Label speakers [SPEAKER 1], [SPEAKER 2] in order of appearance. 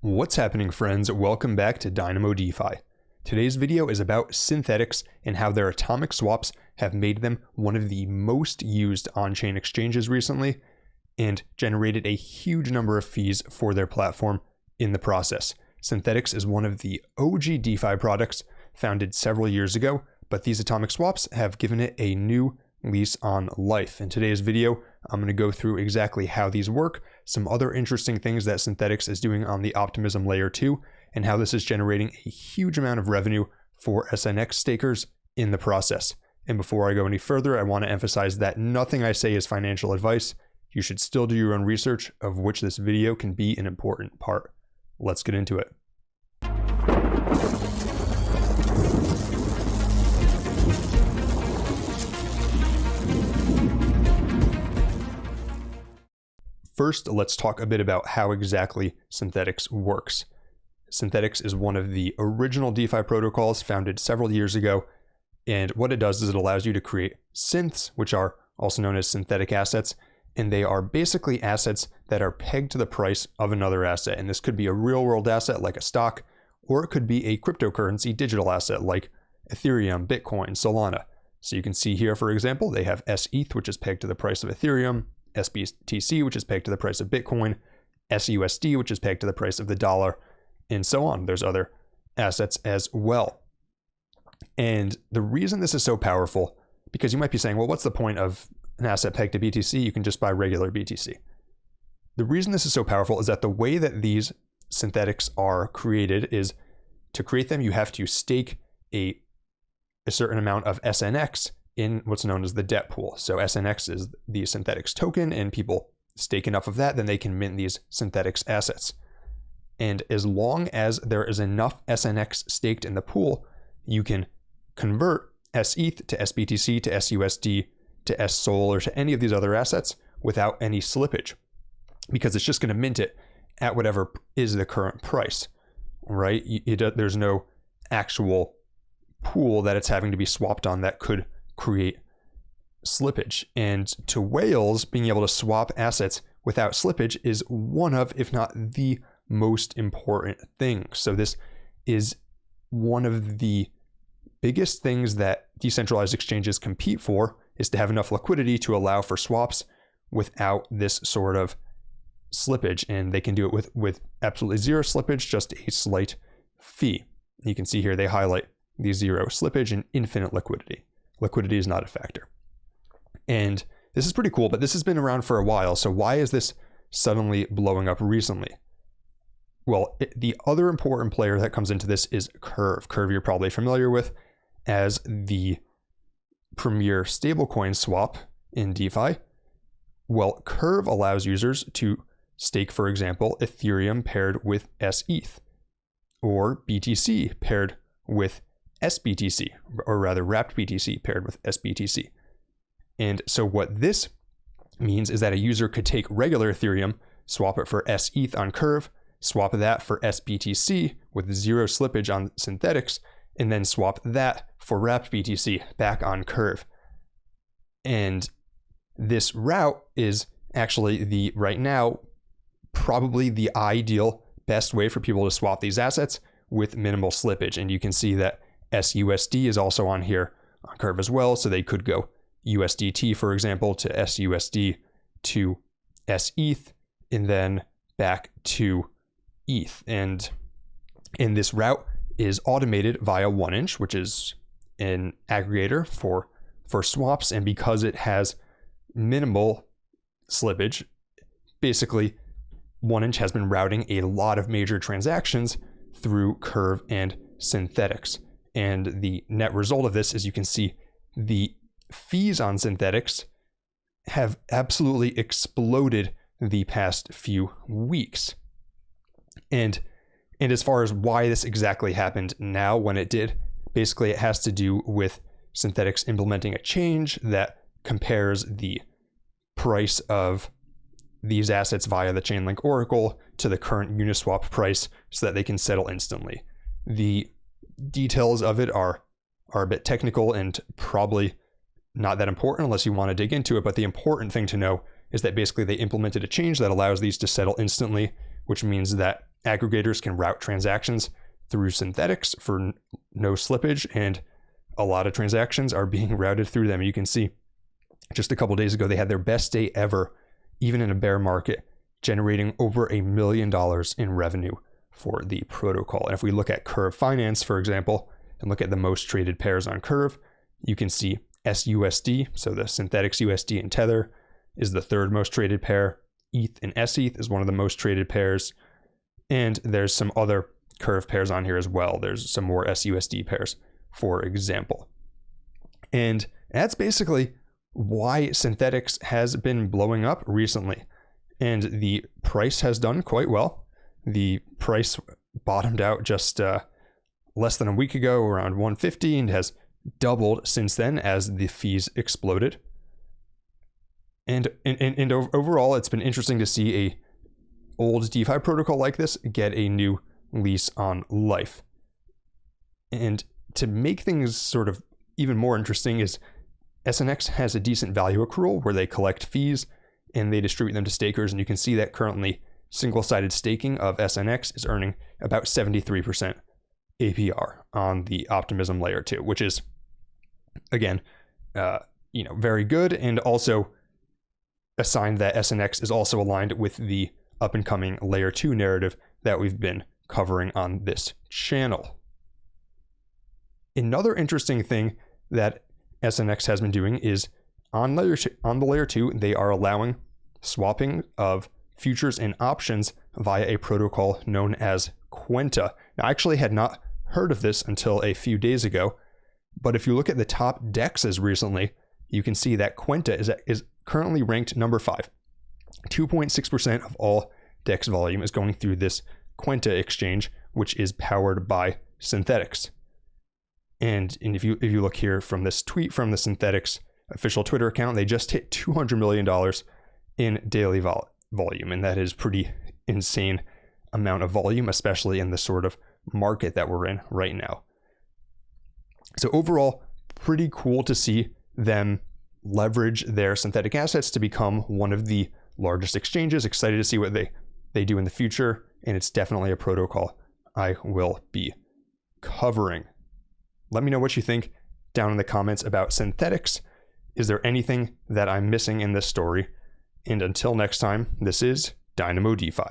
[SPEAKER 1] What's happening, friends? Welcome back to Dynamo DeFi. Today's video is about Synthetix and how their atomic swaps have made them one of the most used on-chain exchanges recently and generated a huge number of fees for their platform in the process. Synthetix is one of the OG DeFi products founded several years ago, but these atomic swaps have given it a new lease on life. In today's video, I'm going to go through exactly how these work, some other interesting things that Synthetix is doing on the Optimism layer 2, and how this is generating a huge amount of revenue for SNX stakers in the process. And before I go any further, I want to emphasize that nothing I say is financial advice. You should still do your own research, of which this video can be an important part. Let's get into it. First, let's talk a bit about how exactly Synthetix works. Synthetix is one of the original DeFi protocols founded several years ago, and what it does is it allows you to create synths, which are also known as synthetic assets, and they are basically assets that are pegged to the price of another asset. And this could be a real-world asset like a stock, or it could be a cryptocurrency digital asset like Ethereum, Bitcoin, Solana. So you can see here, for example, they have SETH, which is pegged to the price of Ethereum, SBTC, which is pegged to the price of Bitcoin, SUSD, which is pegged to the price of the dollar, and so on. There's other assets as well. And the reason this is so powerful, because you might be saying, well, what's the point of an asset pegged to BTC? You can just buy regular BTC. The reason this is so powerful is that the way that these synthetics are created is, to create them, you have to stake a certain amount of SNX in what's known as the debt pool. So SNX is the Synthetix token, and people stake enough of that, then they can mint these Synthetix assets. And as long as there is enough SNX staked in the pool, you can convert SETH to SBTC to SUSD to SSOL or to any of these other assets without any slippage, because it's just going to mint it at whatever is the current price, right? There's no actual pool that it's having to be swapped on that could create slippage. And to whales, being able to swap assets without slippage is one of, if not the most important thing. So this is one of the biggest things that decentralized exchanges compete for, is to have enough liquidity to allow for swaps without this sort of slippage. And they can do it with absolutely zero slippage, just a slight fee. You can see here they highlight the zero slippage and infinite liquidity. Liquidity is not a factor. And this is pretty cool, but this has been around for a while. So why is this suddenly blowing up recently? Well, the other important player that comes into this is Curve. Curve you're probably familiar with as the premier stablecoin swap in DeFi. Well, Curve allows users to stake, for example, Ethereum paired with SETH, or BTC paired with SBTC, or rather wrapped BTC paired with SBTC. And so what this means is that a user could take regular Ethereum, swap it for SETH on Curve, swap that for SBTC with zero slippage on Synthetix, and then swap that for wrapped BTC back on Curve. And this route is actually right now, probably the ideal best way for people to swap these assets with minimal slippage. And you can see that SUSD is also on here on Curve as well. So they could go USDT, for example, to SUSD to SETH, and then back to ETH. And this route is automated via 1inch, which is an aggregator for swaps. And because it has minimal slippage, basically 1inch has been routing a lot of major transactions through Curve and Synthetix. And the net result of this is, you can see the fees on Synthetix have absolutely exploded the past few weeks. And as far as why this exactly happened now when it did, basically it has to do with Synthetix implementing a change that compares the price of these assets via the Chainlink Oracle to the current Uniswap price so that they can settle instantly. The details of it are a bit technical and probably not that important unless you want to dig into it, but the important thing to know is that basically they implemented a change that allows these to settle instantly, which means that aggregators can route transactions through Synthetix for no slippage, and a lot of transactions are being routed through them. You can see just a couple days ago, they had their best day ever, even in a bear market, generating over $1 million in revenue for the protocol. And if we look at Curve Finance, for example, and look at the most traded pairs on Curve, you can see SUSD, so the Synthetix USD and Tether, is the third most traded pair. ETH and SETH is one of the most traded pairs. And there's some other Curve pairs on here as well. There's some more SUSD pairs, for example. And that's basically why Synthetix has been blowing up recently. And the price has done quite well. The price bottomed out just less than a week ago, around 150, and has doubled since then as the fees exploded. And overall, it's been interesting to see a old DeFi protocol like this get a new lease on life. And to make things sort of even more interesting is SNX has a decent value accrual where they collect fees and they distribute them to stakers. And you can see that currently single-sided staking of SNX is earning about 73% APR on the Optimism layer 2, which is, again, very good, and also a sign that SNX is also aligned with the up-and-coming layer 2 narrative that we've been covering on this channel. Another interesting thing that SNX has been doing is on the layer 2, they are allowing swapping of futures and options via a protocol known as Kwenta. Now, I actually had not heard of this until a few days ago, but if you look at the top dexes recently, you can see that Kwenta is currently ranked number 5. 2.6% of all DEX volume is going through this Kwenta exchange, which is powered by Synthetix. And if you look here from this tweet from the Synthetix official Twitter account, they just hit $200 million in daily volume, and that is pretty insane amount of volume, especially in the sort of market that we're in right now. So overall, pretty cool to see them leverage their synthetic assets to become one of the largest exchanges. Excited to see what they do in the future, and it's definitely a protocol I will be covering. Let me know what you think down in the comments about Synthetix. Is there anything that I'm missing in this story? And until next time, this is Dynamo DeFi.